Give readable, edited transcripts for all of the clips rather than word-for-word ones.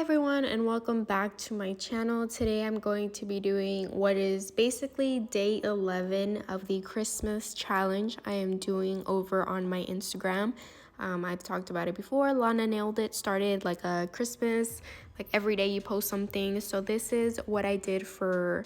everyone, and welcome back to my channel. Today I'm going to be doing what is basically day 11 of the Christmas challenge I am doing over on my Instagram. I've talked about it before. Lana Nailed It started like a Christmas, like every day you post something. So this is what I did for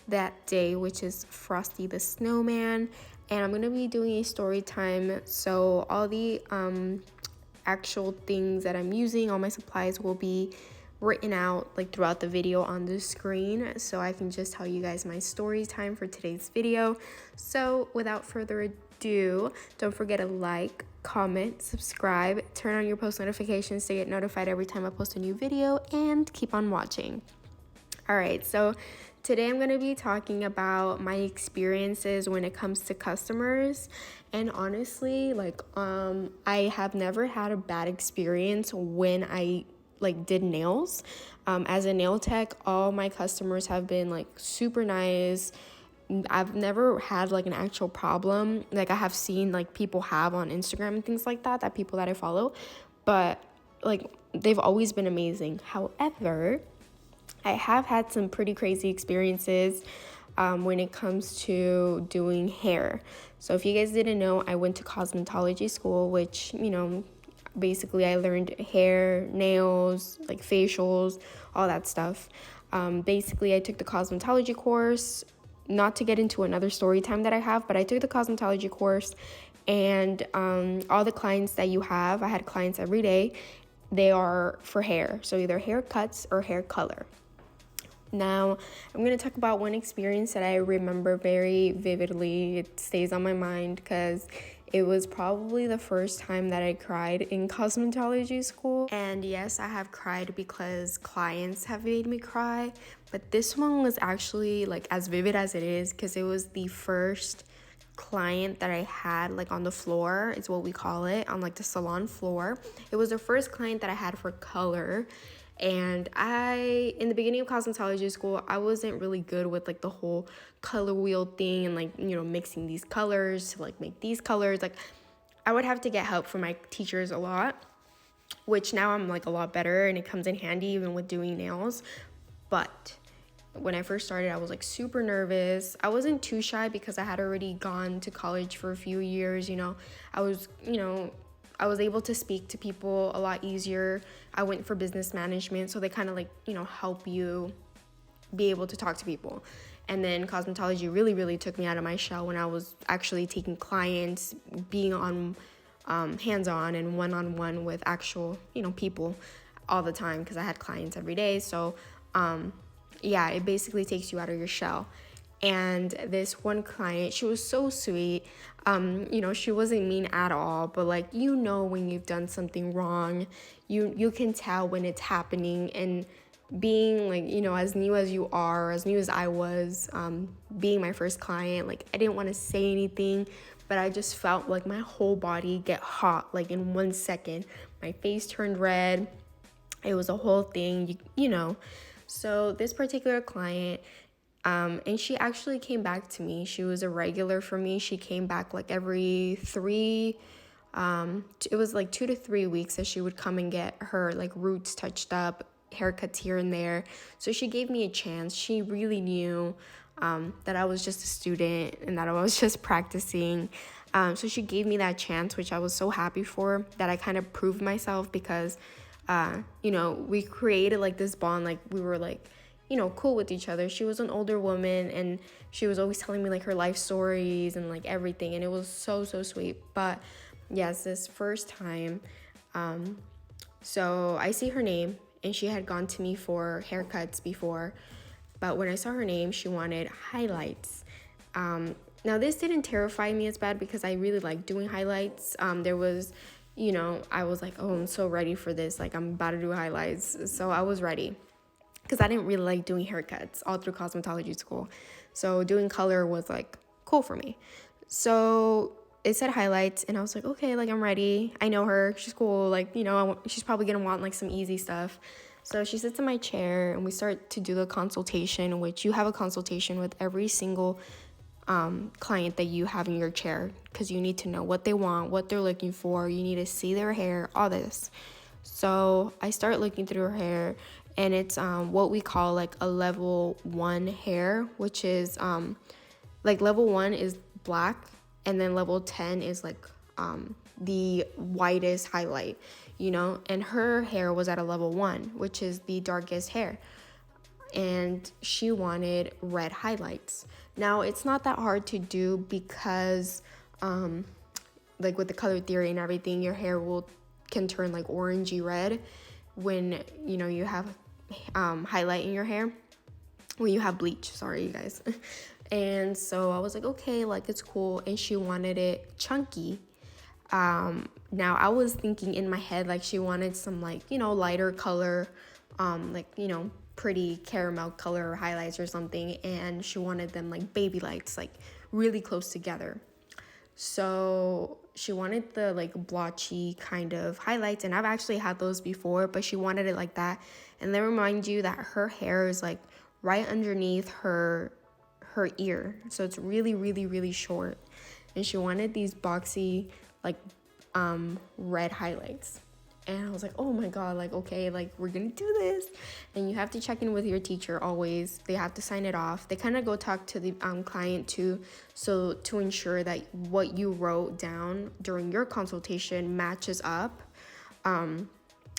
that day, which is Frosty the Snowman, and I'm gonna be doing a story time. So all the actual things that I'm using, all my supplies will be written out like throughout the video on the screen, so I can just tell you guys my story time for today's video. So without further ado, don't forget to like, comment, subscribe, turn on your post notifications to get notified every time I post a new video, and keep on watching. All right, so today I'm going to be talking about my experiences when it comes to customers. And honestly, I have never had a bad experience when I did nails. As a nail tech, all my customers have been like super nice. I've never had like an actual problem like I have seen like people have on Instagram and things like that people that I follow, but like they've always been amazing. However, I have had some pretty crazy experiences when it comes to doing hair. So if you guys didn't know, I went to cosmetology school, which, basically I learned hair, nails, like facials, all that stuff. Basically, I took the cosmetology course, not to get into another story time that I have, but I took the cosmetology course, and all the clients that you have, I had clients every day, they are for hair. So either haircuts or hair color. Now, I'm going to talk about one experience that I remember very vividly. It stays on my mind because it was probably the first time that I cried in cosmetology school. And yes, I have cried because clients have made me cry, but this one was actually like as vivid as it is because it was the first client that I had like on the floor, is what we call it, on like the salon floor. It was the first client that I had for color. And in the beginning of cosmetology school, I wasn't really good with like the whole color wheel thing and like, mixing these colors to like make these colors. Like I would have to get help from my teachers a lot, which now I'm like a lot better and it comes in handy even with doing nails. But when I first started, I was like super nervous. I wasn't too shy because I had already gone to college for a few years. I was able to speak to people a lot easier. I went for business management, so they kind of help you be able to talk to people. And then cosmetology really, really took me out of my shell when I was actually taking clients, being on hands-on and one-on-one with actual, people all the time because I had clients every day. So, it basically takes you out of your shell. And this one client, she was so sweet. She wasn't mean at all, but when you've done something wrong, you can tell when it's happening. And being as new as you are, as new as I was, being my first client, I didn't want to say anything, but I just felt like my whole body get hot, in 1 second. My face turned red. It was a whole thing, So this particular client, and she actually came back to me. She was a regular for me. She came back every it was 2 to 3 weeks that she would come and get her roots touched up, haircuts here and there. So she gave me a chance. She really knew that I was just a student and that I was just practicing. So she gave me that chance, which I was so happy for, that I kind of proved myself because, we created this bond. We were cool with each other. She was an older woman and she was always telling me her life stories and everything, and it was so sweet. But yes, this first time, so I see her name, and she had gone to me for haircuts before, but when I saw her name, she wanted highlights. Now this didn't terrify me as bad because I really like doing highlights. There was, I was like, oh, I'm so ready for this, I'm about to do highlights. So I was ready, because I didn't really like doing haircuts all through cosmetology school. So doing color was cool for me. So it said highlights, and I was like, okay, I'm ready. I know her, she's cool. She's probably gonna want some easy stuff. So she sits in my chair and we start to do the consultation, which you have a consultation with every single client that you have in your chair, because you need to know what they want, what they're looking for. You need to see their hair, all this. So I start looking through her hair, and it's what we call like a level 1 hair, which is like level 1 is black, and then level 10 is like the whitest highlight, and her hair was at a level 1, which is the darkest hair, and she wanted red highlights. Now it's not that hard to do because like with the color theory and everything, your hair can turn like orangey red when you have highlight in your hair, when you have bleach, sorry you guys. And so I was like, okay, like it's cool. And she wanted it chunky. Now I was thinking in my head, like she wanted some like, lighter color, like, pretty caramel color highlights or something. And she wanted them like baby lights, like really close together. So she wanted the like blotchy kind of highlights, and I've actually had those before, but she wanted it like that. And then remind you that her hair is like right underneath her ear, so it's really, really, really short. And she wanted these boxy like red highlights. And I was like, oh my god, like okay, like we're gonna do this. And you have to check in with your teacher always. They have to sign it off. They kind of go talk to the client too, so to ensure that what you wrote down during your consultation matches up. And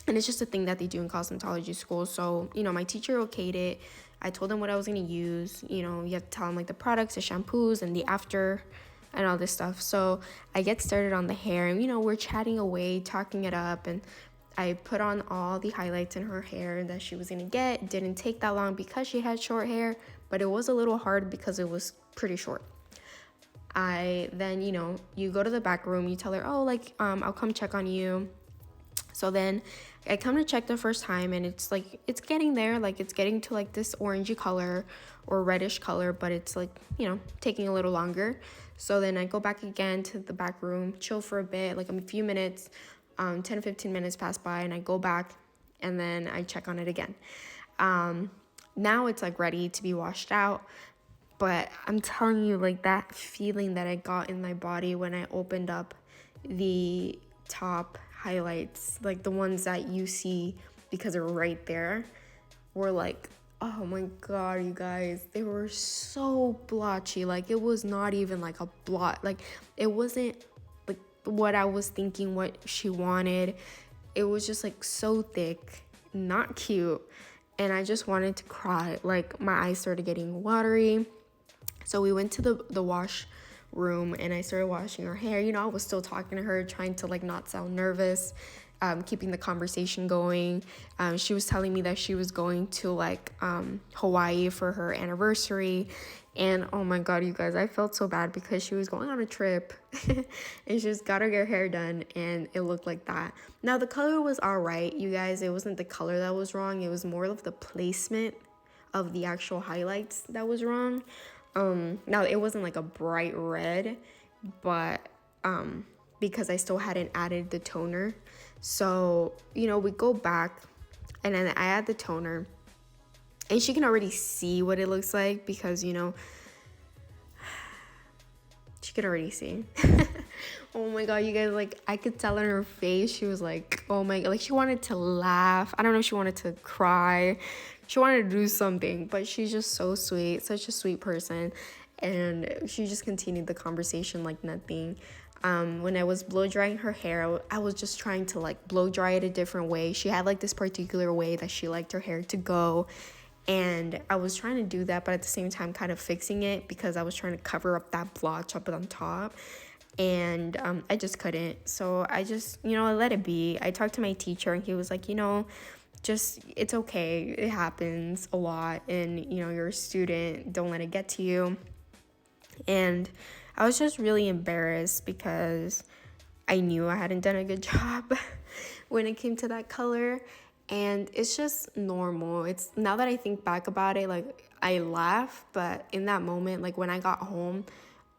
it's just a thing that they do in cosmetology school. So my teacher okayed it. I told them what I was gonna use. You have to tell them like the products, the shampoos, and the after and all this stuff. So I get started on the hair, and we're chatting away, talking it up, and I put on all the highlights in her hair that she was gonna get. It didn't take that long because she had short hair, but it was a little hard because it was pretty short. I then, you go to the back room, you tell her, oh, like I'll come check on you. So then I come to check the first time, and it's like it's getting there, like it's getting to like this orangey color or reddish color, but it's like taking a little longer. So then I go back again to the back room, chill for a bit, like a few minutes, 10-15 minutes pass by, and I go back and then I check on it again. Now it's like ready to be washed out, but I'm telling you, like that feeling that I got in my body when I opened up the top highlights, like the ones that you see because they're right there, were like, oh my god, you guys, they were so blotchy. Like it was not even like a blot, like it wasn't like what I was thinking what she wanted. It was just like so thick, not cute, and I just wanted to cry. Like my eyes started getting watery. So we went to the wash room, and I started washing her hair. I was still talking to her, trying to like not sound nervous, keeping the conversation going. She was telling me that she was going to like Hawaii for her anniversary, and oh my god, you guys, I felt so bad because she was going on a trip and she just got her hair done and it looked like that. Now the color was all right, you guys. It wasn't the color that was wrong, it was more of the placement of the actual highlights that was wrong. Now it wasn't like a bright red, but because I still hadn't added the toner. So, we go back and then I add the toner, and she can already see what it looks like because, she can already see. Oh my god, you guys, like I could tell in her face, she was like, oh my god, like she wanted to laugh. I don't know if she wanted to cry. She wanted to do something, but she's just so sweet, such a sweet person. And she just continued the conversation like nothing. When I was blow drying her hair, I was just trying to like blow dry it a different way. She had like this particular way that she liked her hair to go, and I was trying to do that, but at the same time kind of fixing it because I was trying to cover up that blotch up on top, and I just couldn't. So I just I let it be. I talked to my teacher, and he was like, just it's okay, it happens a lot, and you're a student, don't let it get to you. And I was just really embarrassed because I knew I hadn't done a good job when it came to that color. And it's just normal. It's now that I think back about it, like I laugh, but in that moment, like when I got home,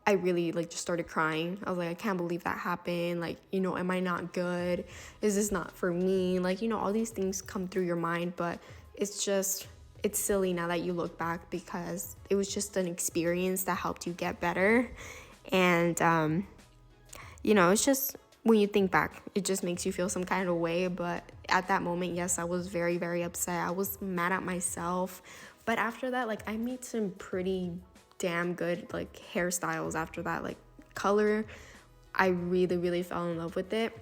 I really like just started crying. I was like, I can't believe that happened. Like, am I not good? Is this not for me? Like, all these things come through your mind, but it's silly now that you look back because it was just an experience that helped you get better. And, it's just when you think back, it just makes you feel some kind of way. But at that moment, yes, I was very, very upset. I was mad at myself. But after that, like, I made some pretty damn good, like, hairstyles after that. Like, color, I really, really fell in love with it.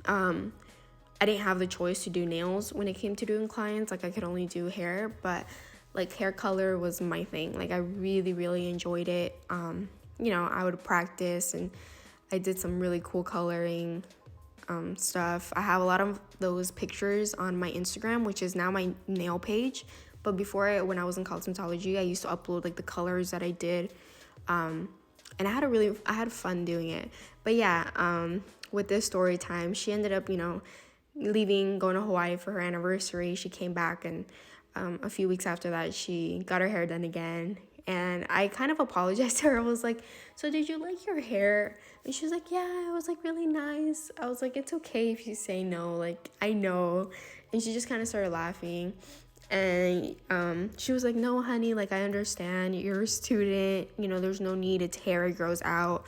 I didn't have the choice to do nails when it came to doing clients. Like, I could only do hair, but like hair color was my thing. Like, I really, really enjoyed it. You know, I would practice, and I did some really cool coloring stuff. I have a lot of those pictures on my Instagram, which is now my nail page. But before, when I was in cosmetology, I used to upload like the colors that I did. And I had fun doing it. But yeah, with this story time, she ended up, you know, leaving, going to Hawaii for her anniversary. She came back, and a few weeks after that, she got her hair done again. And I kind of apologized to her. I was like, so did you like your hair? And she was like, yeah, it was like really nice. I was like, it's okay if you say no, like, I know. And she just kind of started laughing. And she was like, no, honey, like, I understand. You're a student. You know, there's no need. It's hair. It grows out.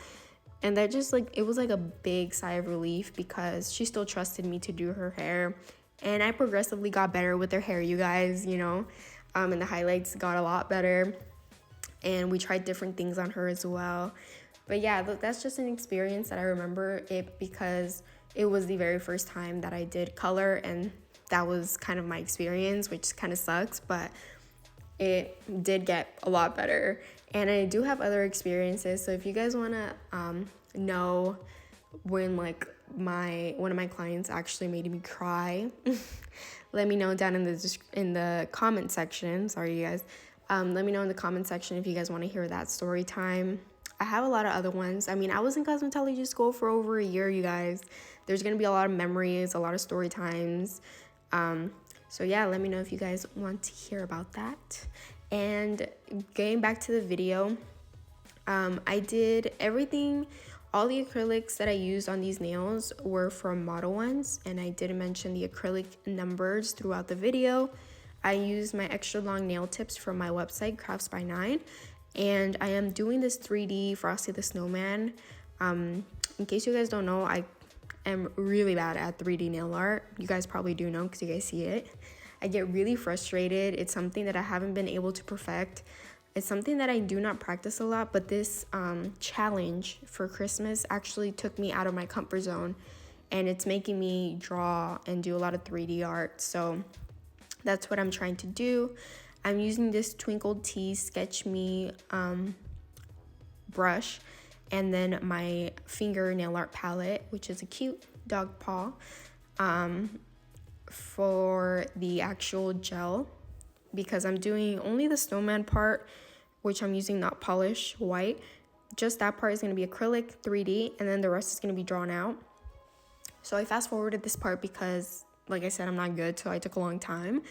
And that just, like, it was like a big sigh of relief, because she still trusted me to do her hair. And I progressively got better with her hair, you guys, you know. And the highlights got a lot better. And we tried different things on her as well. But yeah, that's just an experience that I remember it, because it was the very first time that I did color, and that was kind of my experience, which kind of sucks, but it did get a lot better. And I do have other experiences, so if you guys want to know when like one of my clients actually made me cry, let me know down in the comment section. Sorry, you guys. Let me know in the comment section if you guys want to hear that story time. I have a lot of other ones. I mean, I was in cosmetology school for over a year, you guys. There's going to be a lot of memories, a lot of story times. So yeah, let me know if you guys want to hear about that. And getting back to the video, I did everything. All the acrylics that I used on these nails were from Model Ones, and I did mention the acrylic numbers throughout the video. I used my extra long nail tips from my website, Crafts by 9, and I am doing this 3D Frosty the Snowman. In case you guys don't know, I am really bad at 3D nail art. You guys probably do know because you guys see it. I get really frustrated. It's something that I haven't been able to perfect. It's something that I do not practice a lot, but this challenge for Christmas actually took me out of my comfort zone, and it's making me draw and do a lot of 3D art. So that's what I'm trying to do. I'm using this Twinkled Tea Sketch Me brush, and then my finger nail art palette, which is a cute dog paw, for the actual gel, because I'm doing only the snowman part, which I'm using not polish white. Just that part is going to be acrylic 3D, and then the rest is going to be drawn out. So I fast forwarded this part because, like I said, I'm not good, so I took a long time.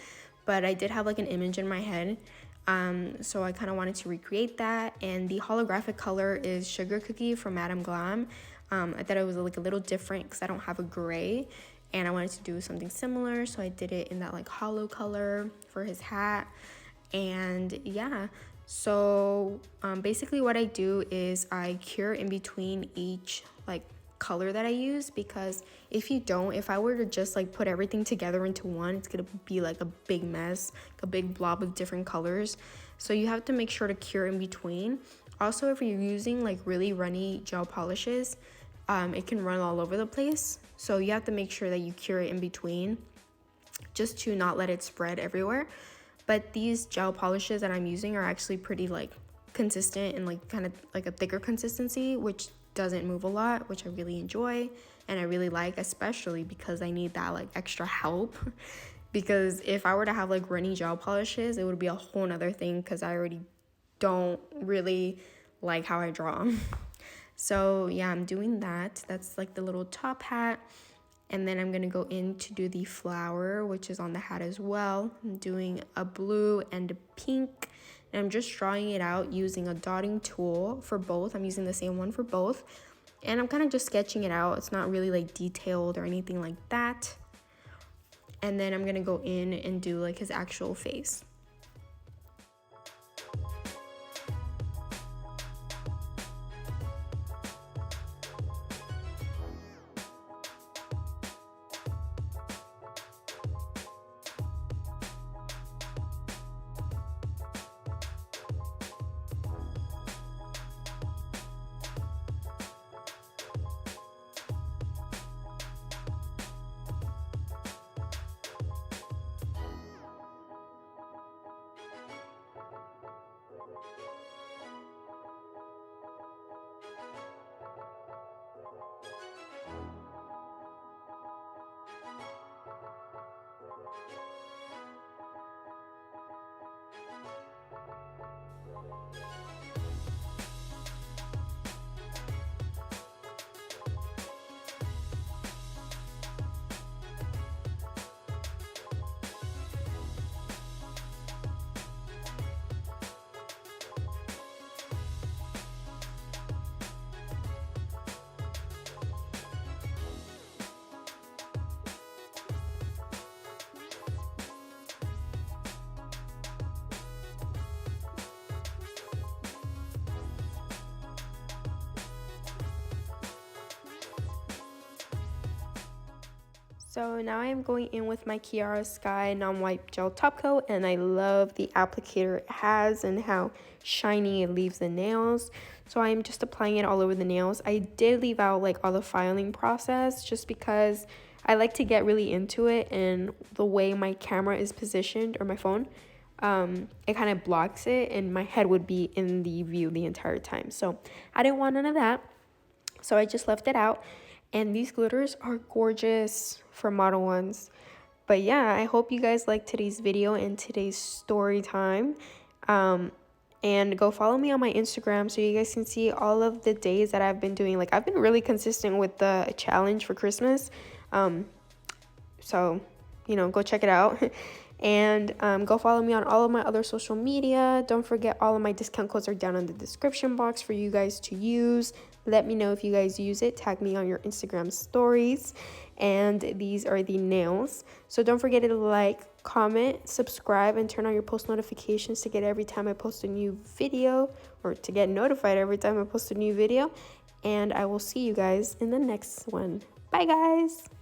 But I did have like an image in my head, so I kind of wanted to recreate that. And the holographic color is Sugar Cookie from Madame Glam. I thought it was like a little different because I don't have a gray, and I wanted to do something similar, so I did it in that like hollow color for his hat. And yeah, so basically what I do is I cure in between each like color that I use, because if I were to just like put everything together into one, it's gonna be like a big mess, a big blob of different colors. So you have to make sure to cure in between. Also, if you're using like really runny gel polishes, it can run all over the place, so you have to make sure that you cure it in between, just to not let it spread everywhere. But these gel polishes that I'm using are actually pretty like consistent and like kind of like a thicker consistency, which doesn't move a lot, which I really enjoy and I really like, especially because I need that like extra help. Because if I were to have like runny gel polishes, it would be a whole nother thing, because I already don't really like how I draw. So yeah, I'm doing that. That's like the little top hat. And then I'm gonna go in to do the flower, which is on the hat as well. I'm doing a blue and a pink, and I'm just drawing it out using a dotting tool for both. I'm using the same one for both, and I'm kind of just sketching it out. It's not really like detailed or anything like that. And then I'm gonna go in and do like his actual face. So now I am going in with my Kiara Sky non-wipe gel top coat, and I love the applicator it has and how shiny it leaves the nails. So I'm just applying it all over the nails. I did leave out like all the filing process just because I like to get really into it, and the way my camera is positioned, or my phone, it kind of blocks it, and my head would be in the view the entire time. So I didn't want none of that, so I just left it out. And these glitters are gorgeous for Model 1s. But yeah, I hope you guys liked today's video and today's story time. And go follow me on my Instagram so you guys can see all of the days that I've been doing. Like, I've been really consistent with the challenge for Christmas. So, you know, go check it out. And go follow me on all of my other social media. Don't forget, all of my discount codes are down in the description box for you guys to use. Let me know if you guys use it. Tag me on your Instagram stories. And these are the nails. So don't forget to like, comment, subscribe, and turn on your post notifications to get every time I post a new video, or to get notified every time I post a new video. And I will see you guys in the next one. Bye, guys.